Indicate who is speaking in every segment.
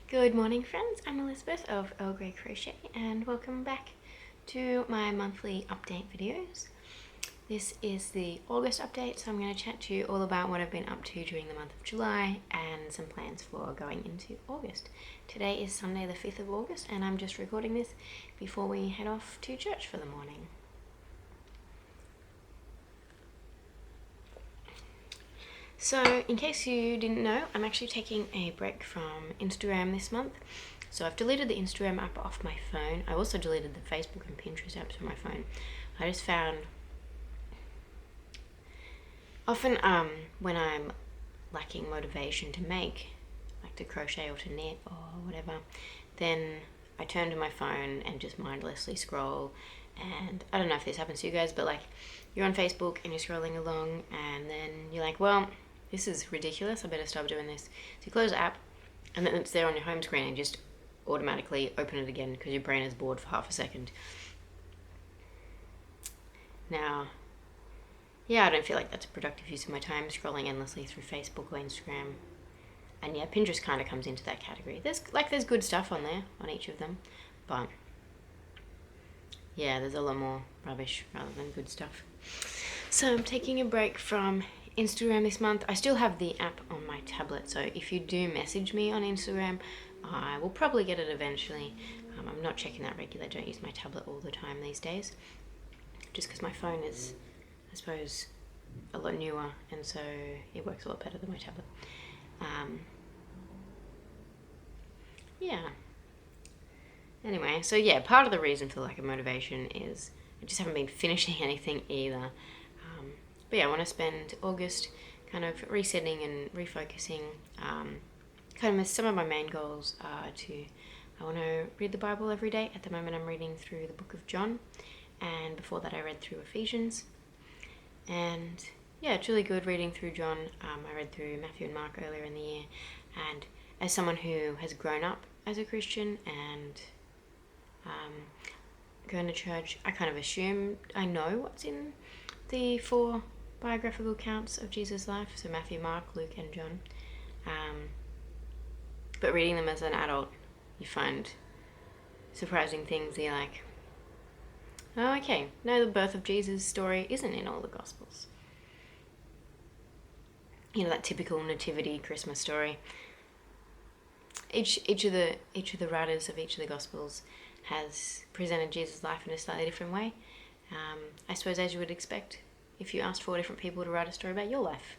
Speaker 1: Good morning, friends. I'm Elizabeth of Earl Crochet and welcome back to my monthly update videos. This is the August update, so I'm going to chat to you all about what I've been up to during the month of July and some plans for going into August. Today is Sunday the 5th of August and I'm just recording this before we head off to church for the morning. So, in case you didn't know, I'm actually taking a break from Instagram this month. So I've deleted the Instagram app off my phone. I also deleted the Facebook and Pinterest apps from my phone. I just found often when I'm lacking motivation to make, like to crochet or to knit or whatever, then I turn to my phone and just mindlessly scroll. And I don't know if this happens to you guys, but like you're on Facebook and you're scrolling along and then you're like, well, this is ridiculous, I better stop doing this. So you close the app and then it's there on your home screen and just automatically open it again because your brain is bored for half a second. Now, yeah, I don't feel like that's a productive use of my time, scrolling endlessly through Facebook or Instagram. And yeah, Pinterest kind of comes into that category. There's good stuff on there, on each of them, but yeah, there's a lot more rubbish rather than good stuff. So I'm taking a break from Instagram this month. I still have the app on my tablet, so if you do message me on Instagram, I will probably get it eventually. I'm not checking that regularly. I don't use my tablet all the time these days, just because my phone is, I suppose, a lot newer, and so it works a lot better than my tablet. Yeah. Anyway, so yeah, part of the reason for lack of motivation is I just haven't been finishing anything either. But yeah, I want to spend August kind of resetting and refocusing. Kind of some of my main goals are I want to read the Bible every day. At the moment I'm reading through the book of John, and before that I read through Ephesians. And yeah, it's really good reading through John. I read through Matthew and Mark earlier in the year, and as someone who has grown up as a Christian and going to church, I kind of assume I know what's in the 4 biographical accounts of Jesus' life, so Matthew, Mark, Luke and John. But reading them as an adult, you find surprising things. You're like, oh, okay, no, the birth of Jesus story isn't in all the Gospels. You know, that typical nativity Christmas story. Each of the writers of each of the Gospels has presented Jesus' life in a slightly different way. I suppose, as you would expect, if you asked 4 different people to write a story about your life,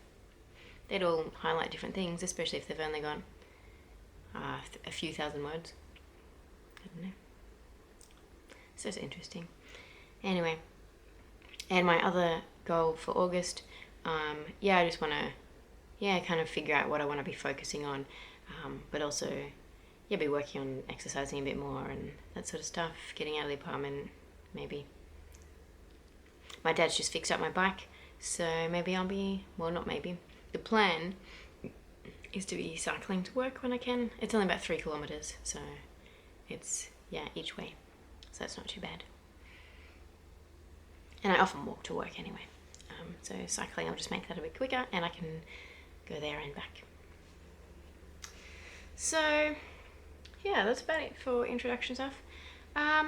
Speaker 1: they'd all highlight different things, especially if they've only got a few thousand words. I don't know. So it's interesting. Anyway, and my other goal for August, I just want to, kind of figure out what I want to be focusing on, but also, be working on exercising a bit more and that sort of stuff, getting out of the apartment, maybe. My dad's just fixed up my bike, so maybe I'll be, well, not maybe, the plan is to be cycling to work when I can. It's only about 3 kilometres, so it's, each way, so that's not too bad. And I often walk to work anyway, so cycling, I'll just make that a bit quicker and I can go there and back. So, yeah, that's about it for introduction stuff. I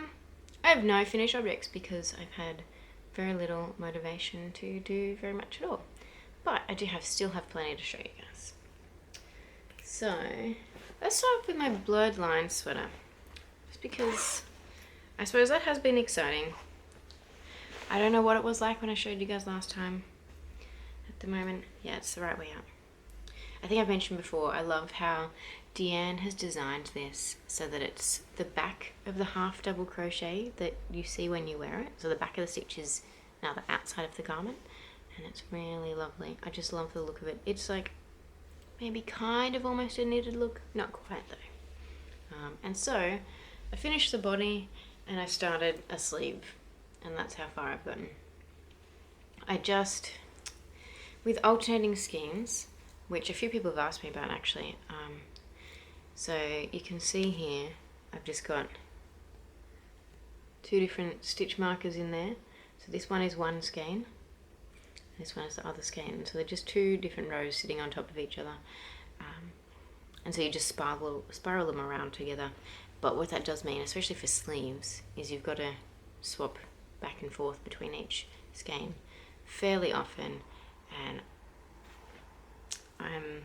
Speaker 1: have no finished objects because I've had very little motivation to do very much at all. But I still have plenty to show you guys. So, let's start with my blurred line sweater. Just because I suppose that has been exciting. I don't know what it was like when I showed you guys last time. At the moment, it's the right way up. I think I've mentioned before, I love how Deanne has designed this so that it's the back of the half double crochet that you see when you wear it. So the back of the stitch is now the outside of the garment, and it's really lovely. I just love the look of it. It's like maybe kind of almost a knitted look, not quite though. And so I finished the body and I started a sleeve, and that's how far I've gotten. With alternating skeins, which a few people have asked me about actually, so you can see here I've just got 2 different stitch markers in there. So this one is one skein, this one is the other skein, so they're just 2 different rows sitting on top of each other. And so you just spiral them around together. But what that does mean, especially for sleeves, is you've got to swap back and forth between each skein fairly often. And I'm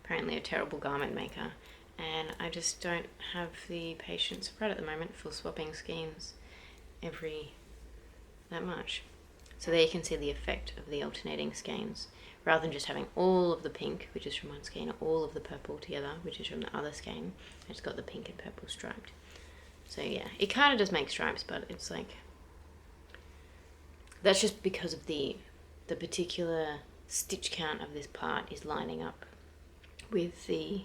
Speaker 1: apparently a terrible garment maker, and I just don't have the patience right at the moment for swapping skeins that much. So there you can see the effect of the alternating skeins. Rather than just having all of the pink, which is from one skein, or all of the purple together, which is from the other skein, I just got the pink and purple striped. So yeah, it kind of does make stripes, but it's like, that's just because of the particular stitch count of this part is lining up with the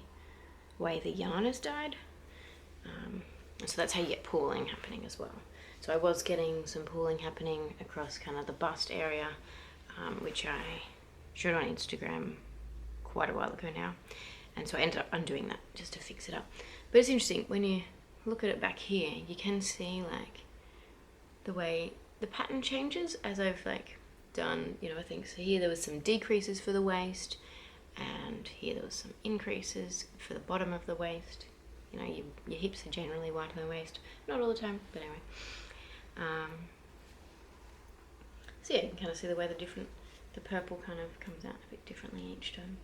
Speaker 1: way the yarn is dyed. And so that's how you get pooling happening as well. So I was getting some pooling happening across kind of the bust area, which I showed on Instagram quite a while ago now. And so I ended up undoing that just to fix it up. But it's interesting, when you look at it back here, you can see like the way the pattern changes as I've like done, I think. So here there was some decreases for the waist, and here there was some increases for the bottom of the waist. Your hips are generally wide on the waist. Not all the time, but anyway. So yeah, you can kind of see the way the purple kind of comes out a bit differently each time.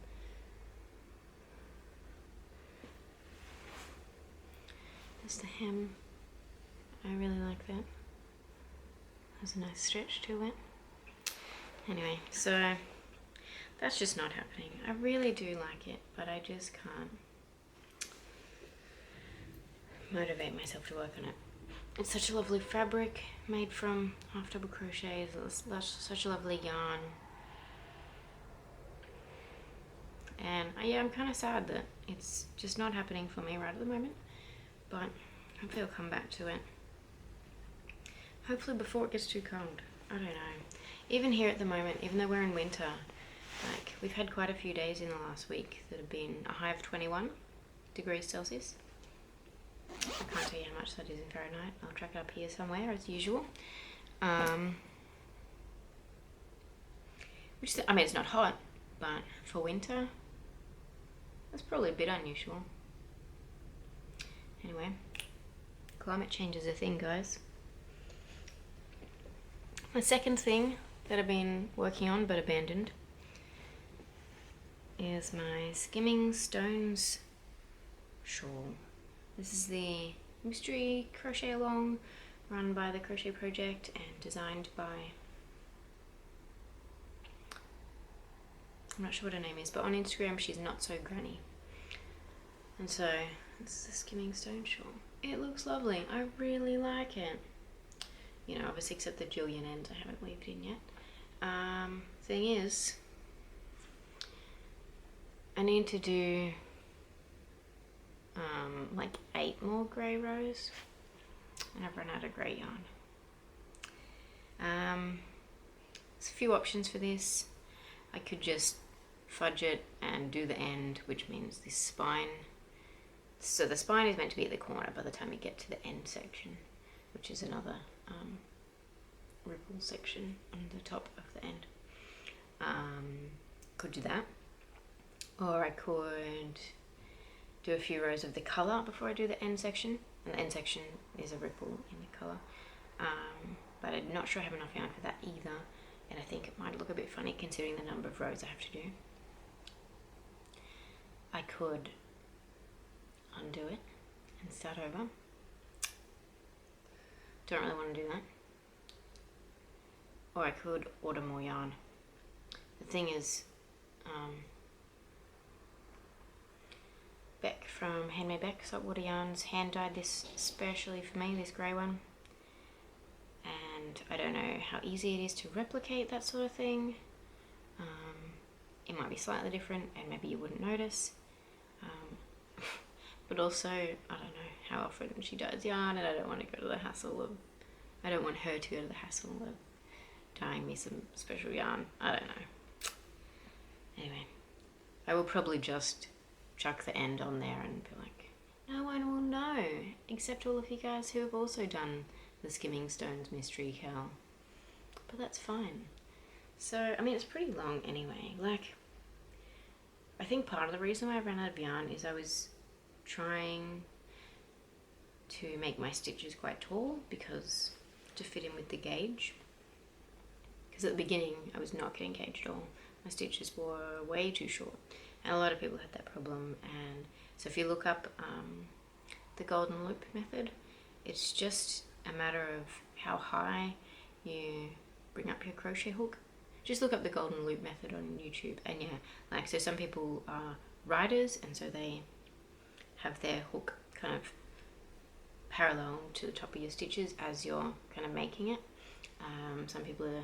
Speaker 1: There's the hem. I really like that. There's a nice stretch to it. Anyway, so that's just not happening. I really do like it, but I just can't motivate myself to work on it. It's such a lovely fabric made from half double crochet. It's such a lovely yarn. And yeah, I'm kind of sad that it's just not happening for me right at the moment, but hopefully I'll come back to it. Hopefully before it gets too cold. I don't know. Even here at the moment, even though we're in winter, like we've had quite a few days in the last week that have been a high of 21 degrees Celsius. I can't tell you how much that is in Fahrenheit. I'll track it up here somewhere as usual. It's not hot, but for winter, that's probably a bit unusual. Anyway, climate change is a thing, guys. The second thing that I've been working on but abandoned is my Skimming Stones shawl. This is the mystery crochet along run by the Crochet Project and designed by, I'm not sure what her name is, but on Instagram she's Not So Granny. And so this is the Skimming Stone shawl. It looks lovely. I really like it. Obviously except the Jillian ends I haven't weaved in yet. Thing is, I need to do like 8 more grey rows, and I've run out of grey yarn. There's a few options for this. I could just fudge it and do the end, which means this spine. So the spine is meant to be at the corner by the time you get to the end section, which is another ripple section on the top of the end. Could do that, or I could do a few rows of the colour before I do the end section, and the end section is a ripple in the colour, but I'm not sure I have enough yarn for that either, and I think it might look a bit funny considering the number of rows I have to do. I could undo it and start over. Don't really want to do that. Or I could order more yarn. The thing is, Beck from Handmade Beck, Saltwater Yarns, hand dyed this especially for me, this grey one. And I don't know how easy it is to replicate that sort of thing. It might be slightly different and maybe you wouldn't notice. But also, I don't know how often she dyes yarn, and I don't want to go to the hassle of, I don't want her to go to the hassle of dyeing me some special yarn. I don't know. Anyway, I will probably just chuck the end on there and be like, no one will know, except all of you guys who have also done the Skimming Stones mystery cowl. But that's fine. So, it's pretty long anyway. Like, I think part of the reason why I ran out of yarn is I was trying to make my stitches quite tall because to fit in with the gauge. Because at the beginning I was not getting gauged at all. My stitches were way too short, and a lot of people had that problem. And so if you look up the golden loop method, it's just a matter of how high you bring up your crochet hook. Just look up the golden loop method on YouTube, and yeah, like, so some people are riders, and so they have their hook kind of parallel to the top of your stitches as you're kind of making it. Some people are,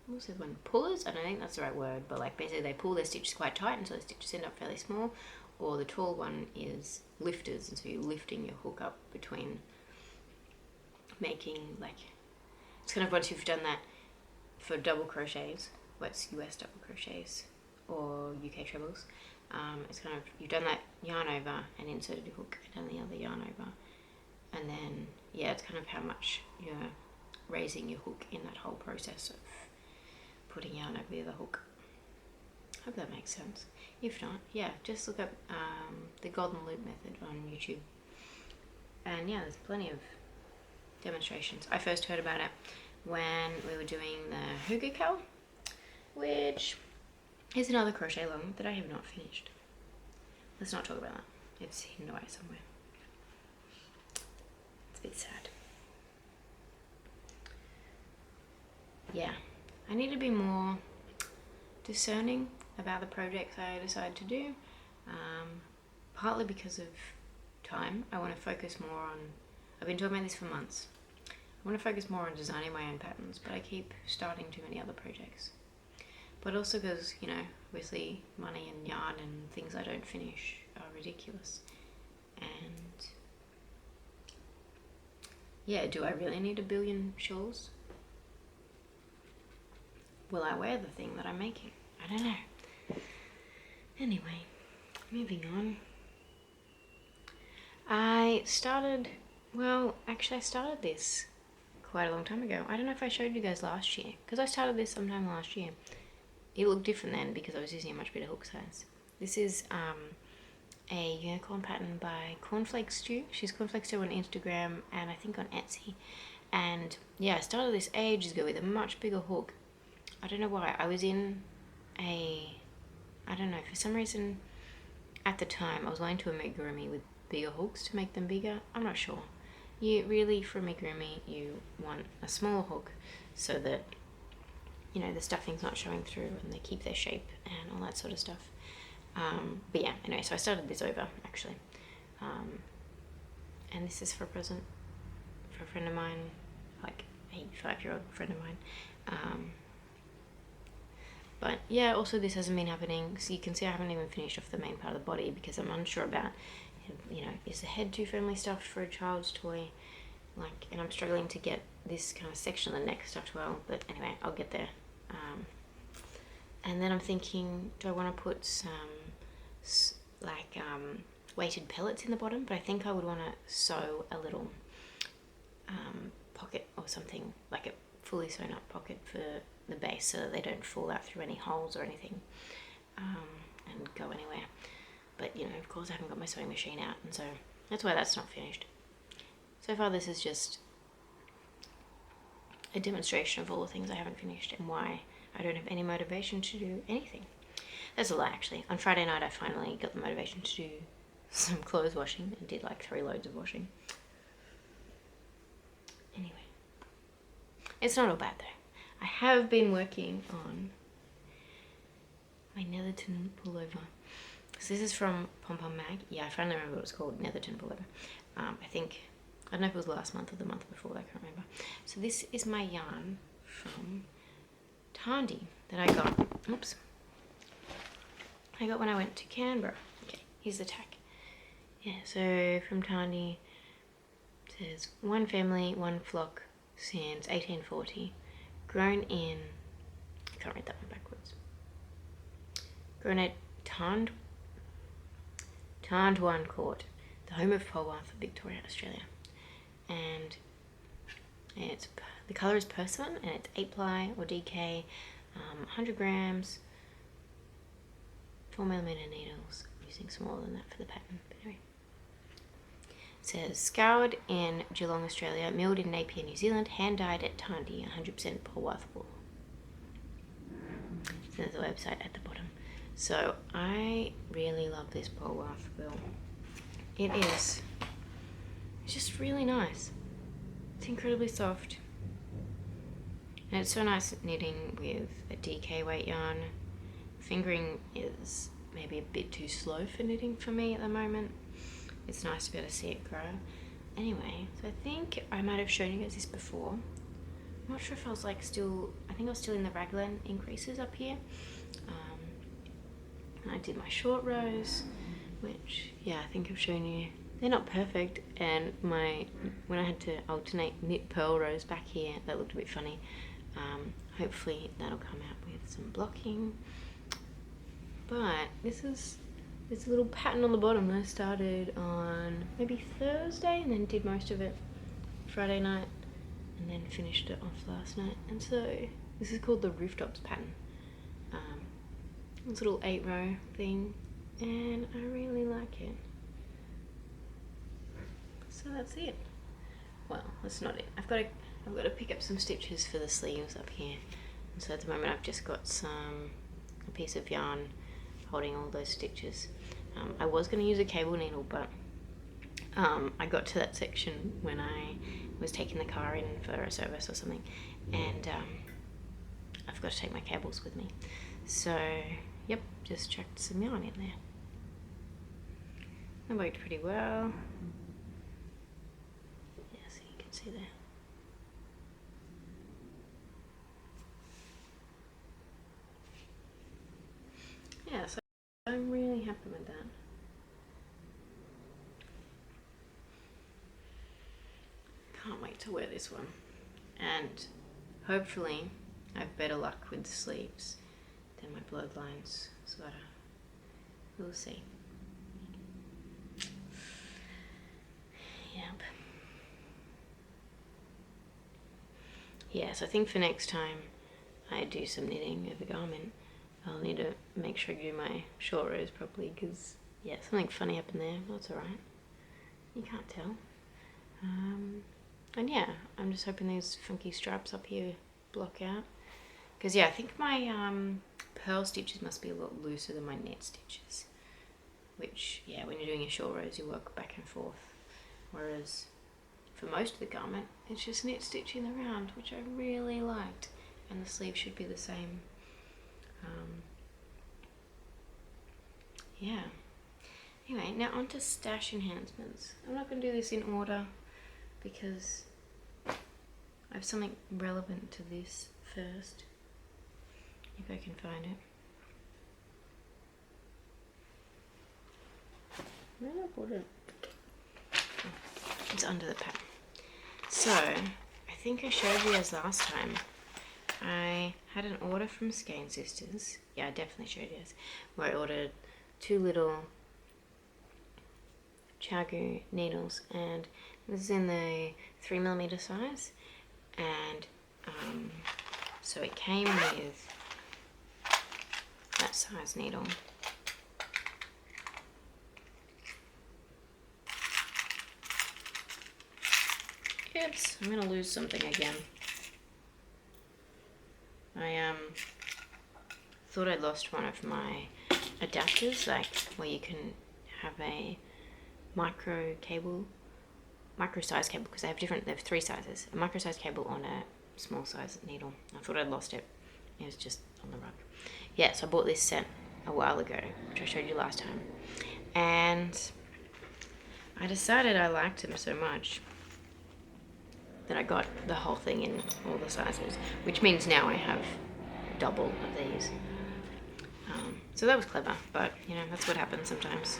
Speaker 1: what's the one, pullers? I don't think that's the right word, but like basically they pull their stitches quite tight, and so the stitches end up fairly small. Or the tall one is lifters, and so you're lifting your hook up between making, like, it's kind of once you've done that for double crochets, what's US double crochets or UK trebles, it's kind of, you've done that yarn over and inserted your hook and done the other yarn over, and then yeah, it's kind of how much you're raising your hook in that whole process of putting yarn over the other hook. Hope that makes sense. If not, yeah, just look up the golden loop method on YouTube, and yeah, there's plenty of demonstrations. I first heard about it when we were doing the Hugekal, which is another crochet along that I have not finished. Let's not talk about that. It's hidden away somewhere. It's a bit sad. Yeah, I need to be more discerning about the projects I decide to do, partly because of time. I want to focus more on, I've been talking about this for months, I want to focus more on designing my own patterns, but I keep starting too many other projects. But also because, you know, obviously money and yarn and things I don't finish are ridiculous. And yeah, do I really need 1 billion shawls? Will I wear the thing that I'm making? I don't know. Anyway, moving on. I started this quite a long time ago. I don't know if I showed you guys last year, because I started this sometime last year. It looked different then because I was using a much bigger hook size. This is a unicorn pattern by Cornflake Stew. She's Cornflake Stew on Instagram and I think on Etsy. And yeah, I started this ages ago with a much bigger hook. I don't know why. I was in I don't know, for some reason at the time I was wanting to amigurumi with bigger hooks to make them bigger. I'm not sure. You really, for amigurumi, you want a smaller hook so that, you know, the stuffing's not showing through and they keep their shape and all that sort of stuff. But yeah, anyway, so I started this over actually. And this is for a present for a friend of mine, like a 5-year-old friend of mine. But yeah, also this hasn't been happening, so you can see I haven't even finished off the main part of the body because I'm unsure about, you know, is the head too firmly stuffed for a child's toy? Like, and I'm struggling to get this kind of section of the neck stuffed well, but anyway, I'll get there. And then I'm thinking, do I want to put some weighted pellets in the bottom? But I think I would want to sew a little pocket or something, like a fully sewn up pocket for the base so that they don't fall out through any holes or anything and go anywhere. But you know, of course I haven't got my sewing machine out, and so that's why that's not finished. So far this is just a demonstration of all the things I haven't finished and why I don't have any motivation to do anything. That's a lie actually. On Friday night I finally got the motivation to do some clothes washing and did like 3 loads of washing. Anyway, it's not all bad though. I have been working on my Netherton pullover. So this is from Pom Pom Mag. Yeah, I finally remember what it's called, Netherton pullover. I don't know if it was last month or the month before, I can't remember. So this is my yarn from Tandy that I got. Oops. I got when I went to Canberra. Okay, here's the tag. Yeah, so from Tandy, it says one family, one flock, since 1840. Grown in, I can't read that one backwards. Grown at Tarndwan Court, the home of Polwarth, Victoria, Australia. And it's, the colour is Persimmon and it's 8 ply or DK, 100 grams, 4mm needles. I'm using smaller than that for the pattern, but anyway. It says, scoured in Geelong, Australia, milled in Napier, New Zealand, hand-dyed at Tandy, 100% polwarth wool. So there's a website at the bottom. So I really love this polwarth wool. It's just really nice. It's incredibly soft. And it's so nice knitting with a DK weight yarn. Fingering is maybe a bit too slow for knitting for me at the moment. It's nice to be able to see it grow. Anyway, so I think I might have shown you guys this before. I'm not sure if I was like still, I think I was still in the raglan increases up here. And I did my short rows, which, yeah, I think I've shown you. They're not perfect, and when I had to alternate knit purl rows back here, that looked a bit funny. Hopefully that'll come out with some blocking. But this is this little pattern on the bottom that I started on maybe Thursday and then did most of it Friday night and then finished it off last night. And so this is called the rooftops pattern. This little 8-row thing, and I really like it. So that's it. Well, that's not it. I've got to pick up some stitches for the sleeves up here. And so at the moment I've just got a piece of yarn holding all those stitches. I was going to use a cable needle, but I got to that section when I was taking the car in for a service or something, and I forgot to take my cables with me. So, yep, just chucked some yarn in there. That worked pretty well. Yeah, so you can see there. Yeah, so I'm really happy with that. Can't wait to wear this one. And hopefully I have better luck with the sleeves than my bloodlines sweater. We'll see. Yep. Yeah, so I think for next time I do some knitting of a garment, I'll need to make sure I do my short rows properly, because, yeah, something funny happened there. That's alright. You can't tell. And yeah, I'm just hoping these funky stripes up here block out. Because, yeah, I think my purl stitches must be a lot looser than my net stitches. Which, yeah, when you're doing your short rows, you work back and forth. Whereas for most of the garment, it's just knit stitching around, which I really liked. And the sleeve should be the same. Yeah. Anyway, now on to stash enhancements. I'm not going to do this in order because I have something relevant to this first. If I can find it. Where did I put it? Oh, it's under the pattern. So, I think I showed you guys last time. I had an order from Skein Sisters. Yeah, I definitely showed you guys. Where I ordered 2 little Chagu needles, and this is in the 3mm size, and so it came with that size needle. Oops, I'm gonna lose something again. I thought I'd lost one of my adapters, like where you can have a micro size cable, because they have 3 sizes, a micro size cable on a small size needle. I thought I'd lost it. It was just on the rug. Yeah, so I bought this set a while ago, which I showed you last time, and I decided I liked them so much that I got the whole thing in all the sizes, which means now I have double of these. So that was clever, but you know, that's what happens sometimes.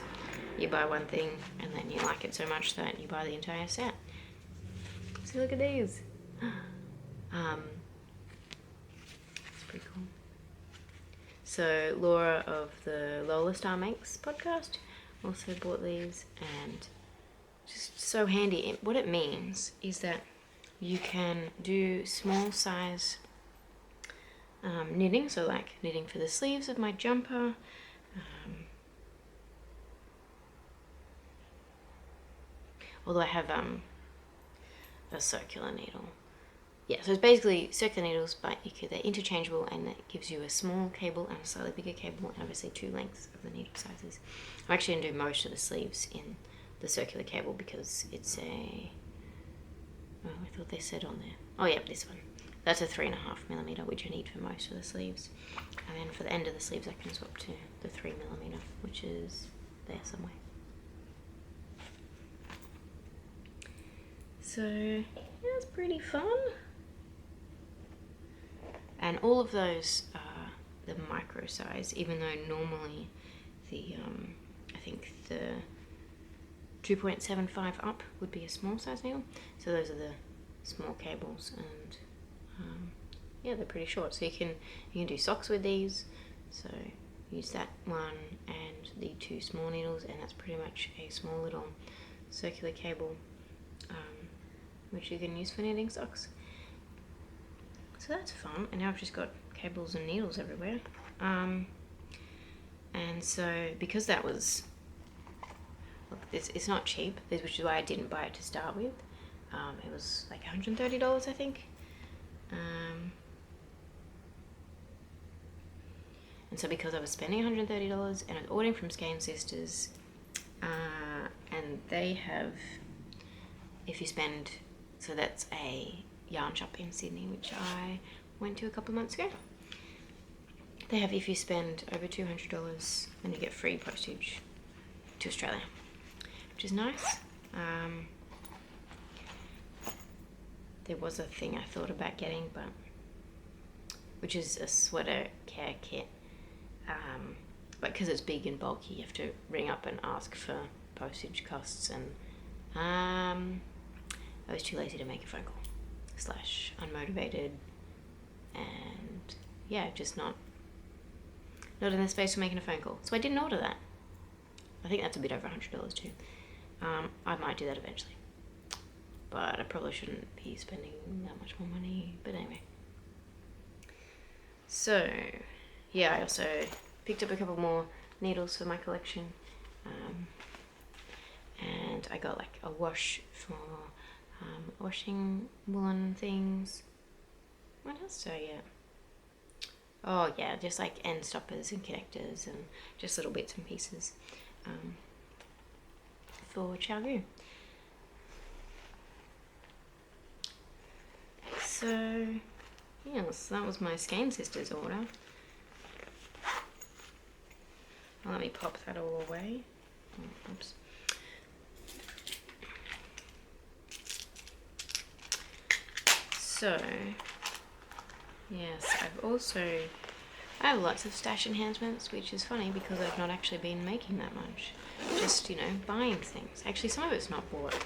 Speaker 1: You buy one thing and then you like it so much that you buy the entire set. So look at these. It's pretty cool. So Laura of the Lola Star Makes podcast also bought these, and just so handy. What it means is that you can do small size knitting, so like knitting for the sleeves of my jumper, Although I have a circular needle. Yeah, so it's basically circular needles, but they're interchangeable, and it gives you a small cable and a slightly bigger cable, and obviously 2 lengths of the needle sizes. I'm actually going to do most of the sleeves in the circular cable because it's a... Oh, I thought they said on there. Oh yeah, this one. That's a 3.5mm, which I need for most of the sleeves. And then for the end of the sleeves, I can swap to the 3mm, which is there somewhere. So, yeah, it's pretty fun. And all of those are the micro size, even though normally the, I think the 2.75 up would be a small size needle. So those are the small cables, and yeah, they're pretty short. So you can do socks with these. So use that one and the 2 small needles, and that's pretty much a small little circular cable, which you can use for knitting socks. So that's fun, and now I've just got cables and needles everywhere. And so because that was, look, it's not cheap, which is why I didn't buy it to start with. It was like $130, I think. And so because I was spending $130 and I was ordering from Skein Sisters, and they have, if you spend, so that's a yarn shop in Sydney, which I went to a couple of months ago. They have, if you spend over $200, then you get free postage to Australia, which is nice. There was a thing I thought about getting, but which is a sweater care kit, but because it's big and bulky, you have to ring up and ask for postage costs, and I was too lazy to make a phone call. / unmotivated, and yeah, just not in the space for making a phone call. So I didn't order that. I think that's a bit over $100 too. I might do that eventually, but I probably shouldn't be spending that much more money. But anyway, so yeah, I also picked up a couple more needles for my collection, and I got like a wash for washing woolen things. What else did I get? Oh yeah, just like end stoppers and connectors and just little bits and pieces for Chow. So yes, that was my Skein Sisters order. Well, let me pop that all away. Oh, oops. So, yes, I have lots of stash enhancements, which is funny because I've not actually been making that much. Just, buying things. Actually, some of it's not bought.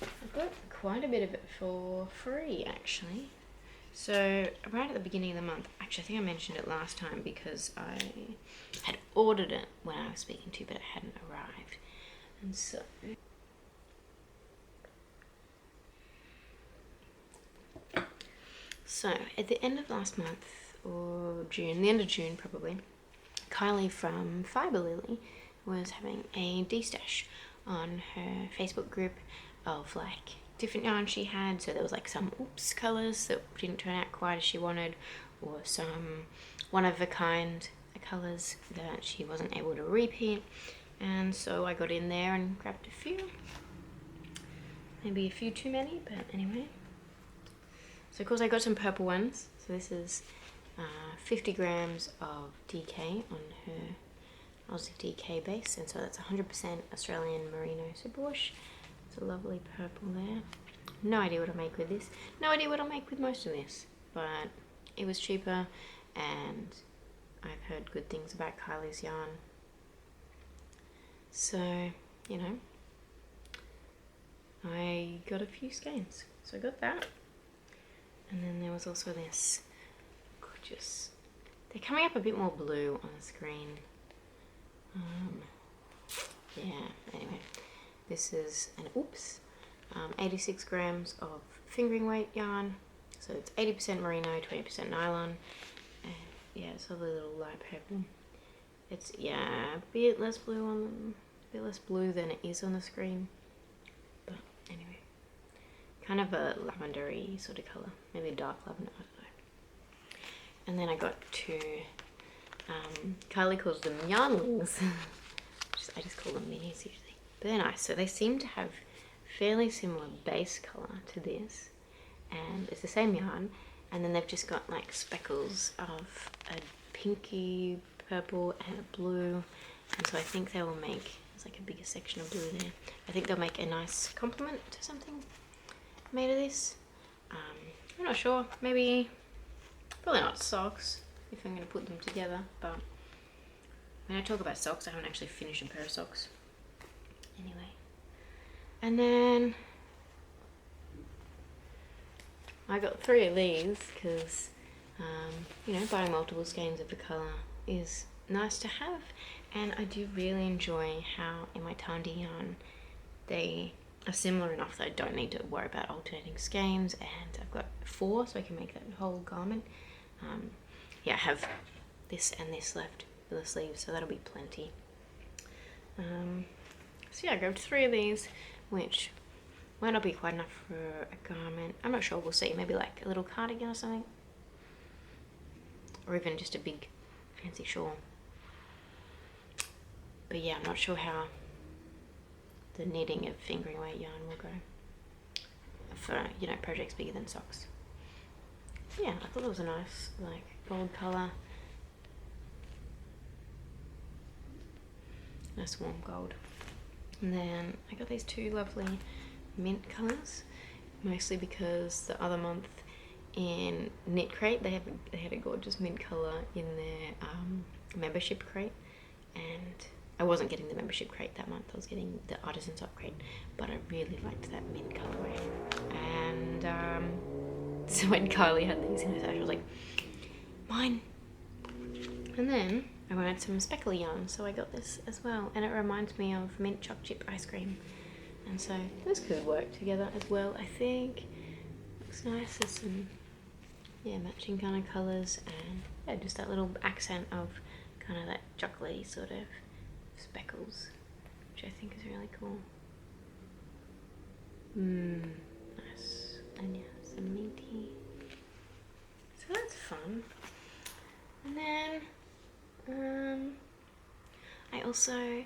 Speaker 1: I've got quite a bit of it for free, actually. So, right at the beginning of the month, actually, I think I mentioned it last time because I had ordered it when I was speaking to you, but it hadn't arrived. And so... So, at the end of last month, or June, the end of June probably, Kylie from Fiber Lily was having a de-stash on her Facebook group of like different yarns she had. So there was like some oops colours that didn't turn out quite as she wanted, or some one-of-a-kind colours that she wasn't able to repeat. And so I got in there and grabbed a few. Maybe a few too many, but anyway. So of course I got some purple ones. So this is 50 grams of DK on her Aussie DK base, and so that's 100% Australian Merino Superwash. It's a lovely purple there. No idea what I'll make with this. No idea what I'll make with most of this, but it was cheaper, and I've heard good things about Kylie's yarn. So, I got a few skeins. So I got that. And then there was also this gorgeous... They're coming up a bit more blue on the screen. Yeah, anyway. This is an 86 grams of fingering weight yarn. So it's 80% merino, 20% nylon. And yeah, it's a little light purple. It's, yeah, a bit less blue than it is on the screen. But anyway, kind of a lavendery sort of colour, maybe a dark lavender, I don't know. And then I got two, Kylie calls them yarnlings. I just call them minis usually. But they're nice. So they seem to have fairly similar base colour to this, and it's the same yarn, and then they've just got like speckles of a pinky purple and a blue, and so I think they will make, there's like a bigger section of blue there. I think they'll make a nice complement to something made of this. I'm not sure, maybe, probably not socks if I'm going to put them together, but when I talk about socks, I haven't actually finished a pair of socks. Anyway, and then I got 3 of these because, you know, buying multiple skeins of the colour is nice to have, and I do really enjoy how in my Tandy yarn they are similar enough that I don't need to worry about alternating skeins, and I've got 4 so I can make that whole garment. Yeah, I have this and this left for the sleeves, so that'll be plenty. So yeah, I grabbed 3 of these, which might not be quite enough for a garment. I'm not sure, we'll see. Maybe like a little cardigan or something. Or even just a big fancy shawl. But yeah, I'm not sure how the knitting of fingering weight yarn will go for, you know, projects bigger than socks. Yeah, I thought it was a nice, like, gold colour. Nice warm gold. And then I got these 2 lovely mint colours, mostly because the other month in Knit Crate they had a gorgeous mint colour in their membership crate, and I wasn't getting the membership crate that month, I was getting the artisan sock crate, but I really liked that mint colourway. And so when Kylie had these in her stash, I was like, mine. And then I wanted some speckly yarn, so I got this as well, and it reminds me of mint choc chip ice cream, and so this could work together as well, I think. Looks nice. There's some, yeah, matching kind of colours, and yeah, just that little accent of kind of that chocolatey sort of speckles, which I think is really cool. Nice. And yeah, some minty. So that's fun. And then I also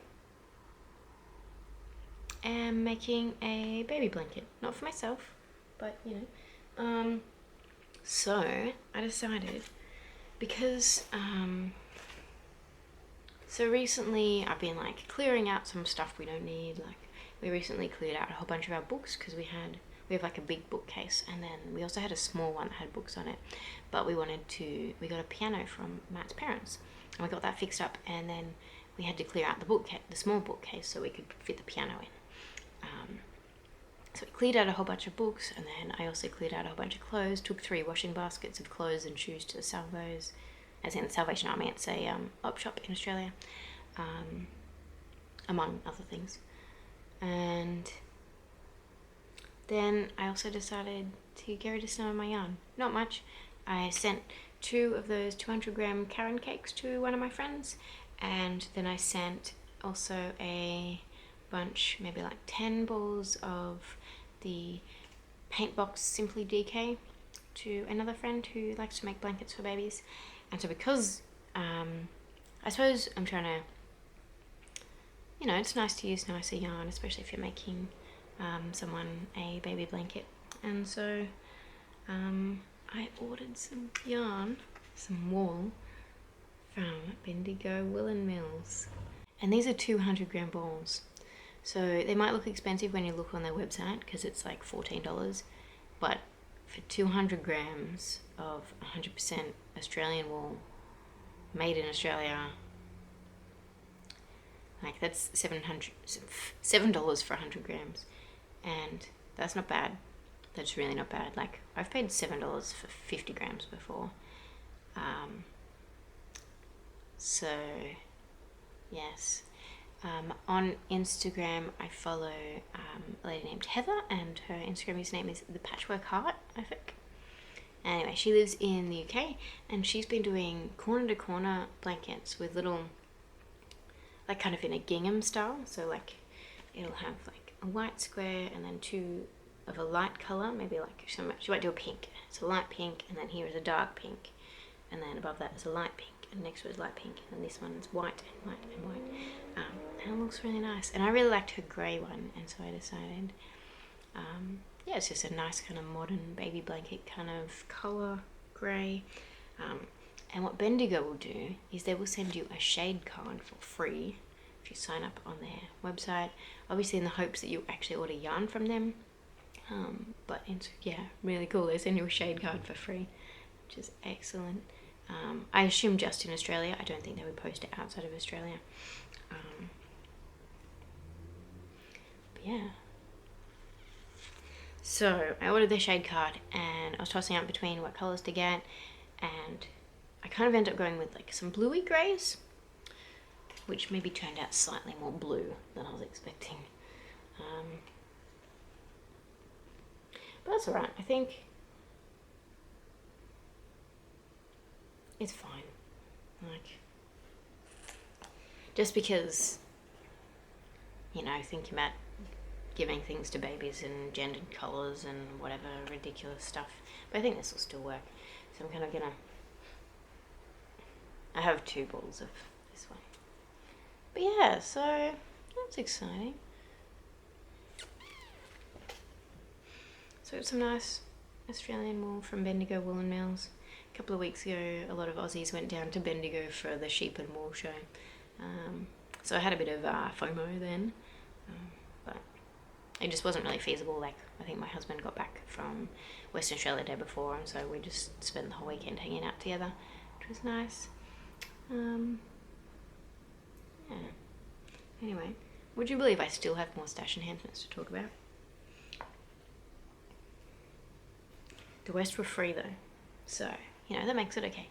Speaker 1: am making a baby blanket, not for myself, but you know. So I decided, because so recently I've been like clearing out some stuff we don't need. Like we recently cleared out a whole bunch of our books because we have like a big bookcase, and then we also had a small one that had books on it, but we got a piano from Matt's parents, and we got that fixed up, and then we had to clear out the small bookcase so we could fit the piano in. So we cleared out a whole bunch of books, and then I also cleared out a whole bunch of clothes, took 3 washing baskets of clothes and shoes to the Salvos, as in the Salvation Army. It's a op shop in Australia, among other things. And then I also decided to get rid of some of my yarn. Not much. I sent 2 of those 200-gram Karen cakes to one of my friends, and then I sent also a bunch, maybe like 10 balls of the Paint Box Simply DK to another friend who likes to make blankets for babies. And so because I suppose I'm trying to, you know, it's nice to use nicer yarn, especially if you're making someone a baby blanket. And so I ordered some yarn, some wool from Bendigo Woolen Mills, and these are 200-gram balls. So they might look expensive when you look on their website because it's like $14, but for 200 grams of 100% Australian wool made in Australia, like that's $7 for 100 grams, and that's not bad. That's really not bad. Like I've paid $7 for 50 grams before. So yes. On Instagram, I follow a lady named Heather, and her Instagram username is The Patchwork Heart, I think. Anyway, she lives in the UK, and she's been doing corner to corner blankets with little, like kind of in a gingham style. So like it'll have like a white square and then two of a light color, maybe like she might do a pink. It's a light pink, and then here is a dark pink, and then above that is a light pink, and next to it is light pink, and this one's white and white and white. And it looks really nice. And I really liked her grey one, and so I decided, yeah, it's just a nice kind of modern baby blanket kind of colour, grey. And what Bendigo will do is they will send you a shade card for free if you sign up on their website, obviously in the hopes that you actually order yarn from them. But it's, yeah, really cool. They send you a shade card for free, which is excellent. I assume just in Australia. I don't think they would post it outside of Australia. But yeah. So I ordered the shade card, and I was tossing up between what colours to get, and I kind of ended up going with like some bluey greys, which maybe turned out slightly more blue than I was expecting. But that's alright. I think it's fine. Like, just because, you know, thinking about giving things to babies in gendered colours and whatever ridiculous stuff. But I think this will still work. So I'm kind of gonna, I have 2 balls of this one. But yeah, so that's exciting. So it's some nice Australian wool from Bendigo Woolen Mills. A couple of weeks ago, a lot of Aussies went down to Bendigo for the sheep and wool show. So I had a bit of FOMO then, but it just wasn't really feasible. Like, I think my husband got back from Western Australia the day before, and so we just spent the whole weekend hanging out together, which was nice. Yeah. Anyway, would you believe I still have more stash enhancements to talk about? The rest were free though, so, you know, that makes it okay.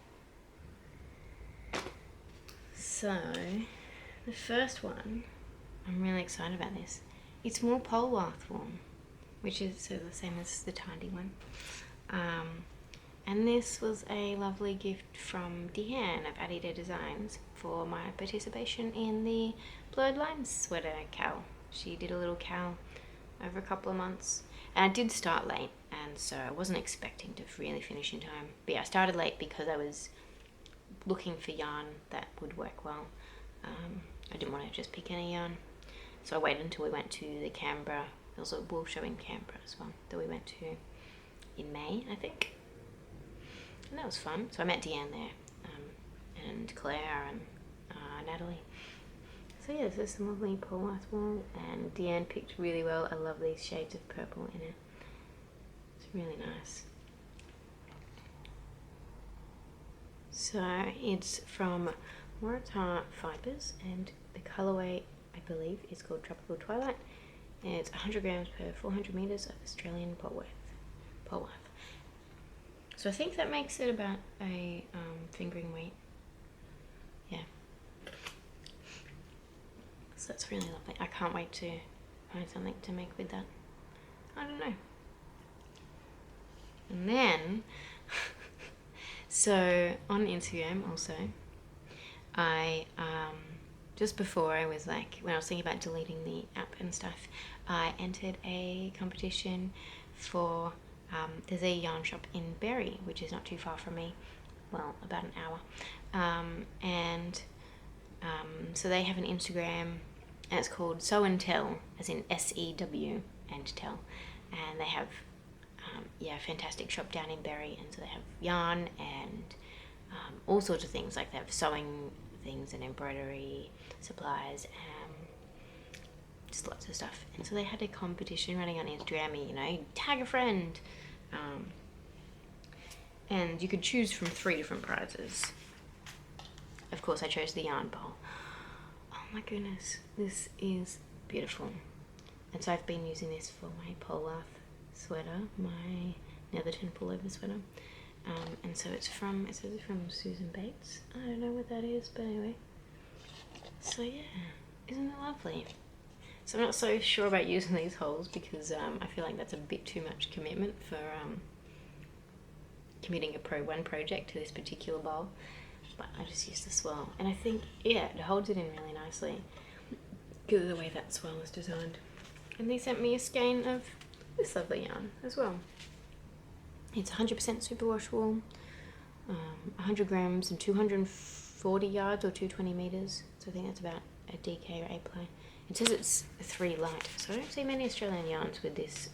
Speaker 1: So, the first one, I'm really excited about this. It's more polewarth wool, which is so the same as the Tandy one. And this was a lovely gift from Deanne of Adida Designs for my participation in the Blurred Lines sweater cowl. She did a little cowl over a couple of months, and I did start late, and so I wasn't expecting to really finish in time. But yeah, I started late because I was looking for yarn that would work well. I didn't want to just pick any yarn, so I waited until we went to the Canberra. There was a wool show in Canberra as well that we went to in May, I think, and that was fun. So I met Deanne there, and Claire and Natalie. So yeah, there's some lovely polewarth wool, and Deanne picked really well. I love these shades of purple in it. It's really nice. So it's from Waratah Fibres, and the colourway, I believe, is called Tropical Twilight. And it's 100 grams per 400 metres of Australian polewarth. So I think that makes it about a fingering weight. Yeah. So that's really lovely. I can't wait to find something to make with that. I don't know. And then, so on Instagram also, I, just before I was like, when I was thinking about deleting the app and stuff, I entered a competition for, there's a yarn shop in Berry, which is not too far from me, well, about an hour. So they have an Instagram, and it's called Sew and Tell, as in SEW and Tell. And they have, a fantastic shop down in Berry, and so they have yarn and all sorts of things. Like they have sewing things and embroidery supplies, just lots of stuff. And so they had a competition running on Instagram, you know, tag a friend, and you could choose from 3 different prizes. Of course, I chose the yarn bowl. Oh my goodness, this is beautiful. And so I've been using this for my polewarth sweater, my Netherton pullover sweater. And so it says it's from Susan Bates. I don't know what that is, but anyway. So yeah, isn't it lovely? So I'm not so sure about using these holes because I feel like that's a bit too much commitment for committing a Pro 1 project to this particular bowl, but I just used the swirl, and I think, yeah, it holds it in really nicely because of the way that swirl is designed. And they sent me a skein of this lovely yarn as well. It's 100% superwash wool, 100 grams and 240 yards or 220 meters, so I think that's about a DK or A ply. It says it's 3 light, so I don't see many Australian yarns with this,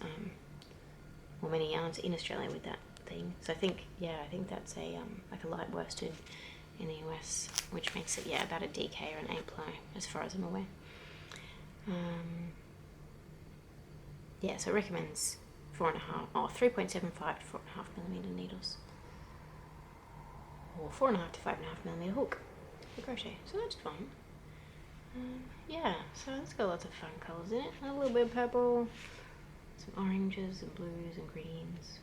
Speaker 1: or many yarns in Australia with that thing. So I think, yeah, I think that's a like a light worsted in the US, which makes it, yeah, about a DK or an A ply as far as I'm aware. Yeah, so it recommends 3.75 to 4.5 millimeter needles, or 4.5 to 5.5 millimeter hook for crochet. So that's fun. Yeah, so it's got lots of fun colours in it. A little bit of purple, some oranges and blues and greens.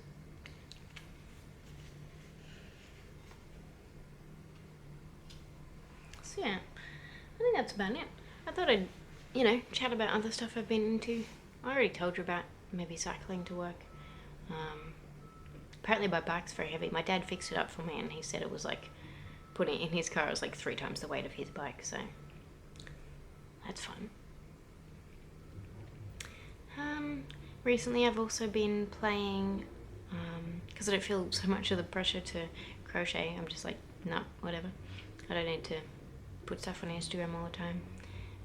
Speaker 1: So yeah, I think that's about it. I thought I'd, chat about other stuff I've been into. I already told you about maybe cycling to work. Apparently my bike's very heavy. My dad fixed it up for me and he said it was like, putting it in his car was like 3 times the weight of his bike, so that's fun. Recently I've also been playing, because I don't feel so much of the pressure to crochet. I'm just like, nah, whatever. I don't need to put stuff on Instagram all the time.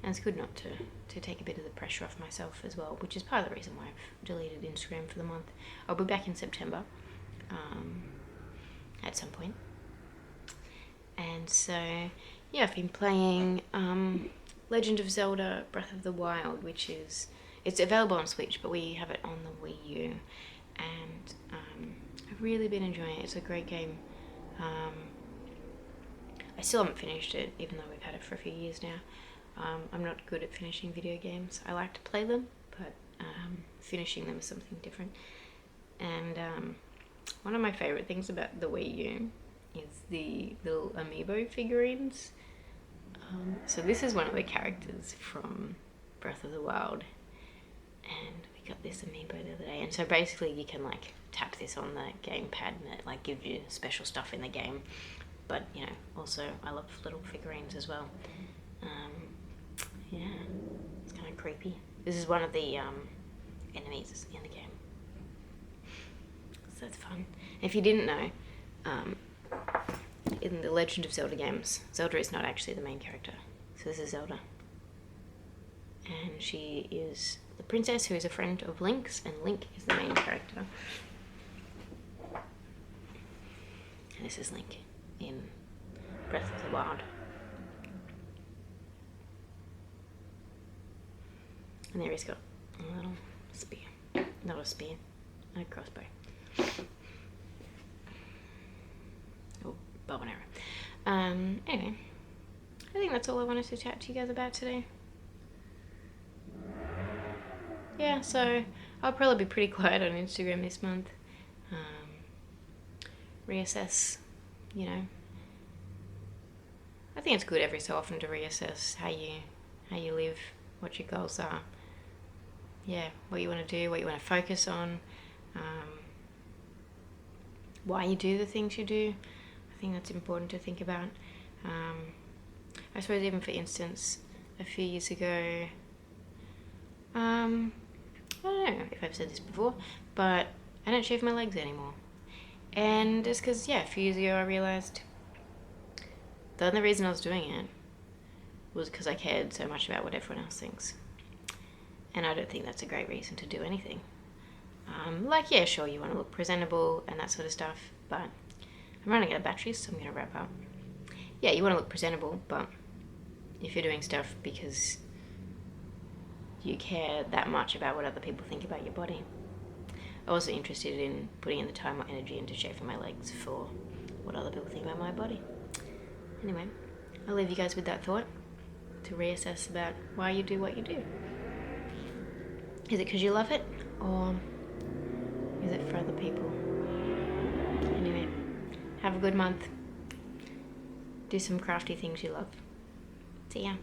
Speaker 1: And it's good not to take a bit of the pressure off myself as well, which is part of the reason why I've deleted Instagram for the month. I'll be back in September, at some point. And so, yeah, I've been playing Legend of Zelda Breath of the Wild, which is, it's available on Switch, but we have it on the Wii U. And I've really been enjoying it. It's a great game. I still haven't finished it, even though we've had it for a few years now. I'm not good at finishing video games. I like to play them, but finishing them is something different. And one of my favourite things about the Wii U is the little amiibo figurines. So this is one of the characters from Breath of the Wild, and we got this amiibo the other day. And so basically you can like tap this on the gamepad and it like gives you special stuff in the game. But also I love little figurines as well. Yeah, it's kind of creepy. This is one of the enemies in the game, so that's fun. If you didn't know, in the Legend of Zelda games, Zelda is not actually the main character. So this is Zelda, and she is the princess who is a friend of Link's, and Link is the main character. And this is Link in Breath of the Wild. And there he's got a little spear. Not a spear, a crossbow. Oh, bow and arrow. Anyway, I think that's all I wanted to chat to you guys about today. Yeah, so I'll probably be pretty quiet on Instagram this month. Reassess, I think it's good every so often to reassess how you live, what your goals are. Yeah, what you want to do, what you want to focus on, why you do the things you do. I think that's important to think about. I suppose even for instance, a few years ago, I don't know if I've said this before, but I don't shave my legs anymore. And it's because, a few years ago I realised the only reason I was doing it was because I cared so much about what everyone else thinks. And I don't think that's a great reason to do anything. Sure, you want to look presentable and that sort of stuff, but I'm running out of batteries, so I'm going to wrap up. Yeah, you want to look presentable, but if you're doing stuff because you care that much about what other people think about your body, I wasn't interested in putting in the time or energy into shaving my legs for what other people think about my body. Anyway, I'll leave you guys with that thought to reassess about why you do what you do. Is it because you love it, or is it for other people? Anyway, have a good month. Do some crafty things you love. See ya.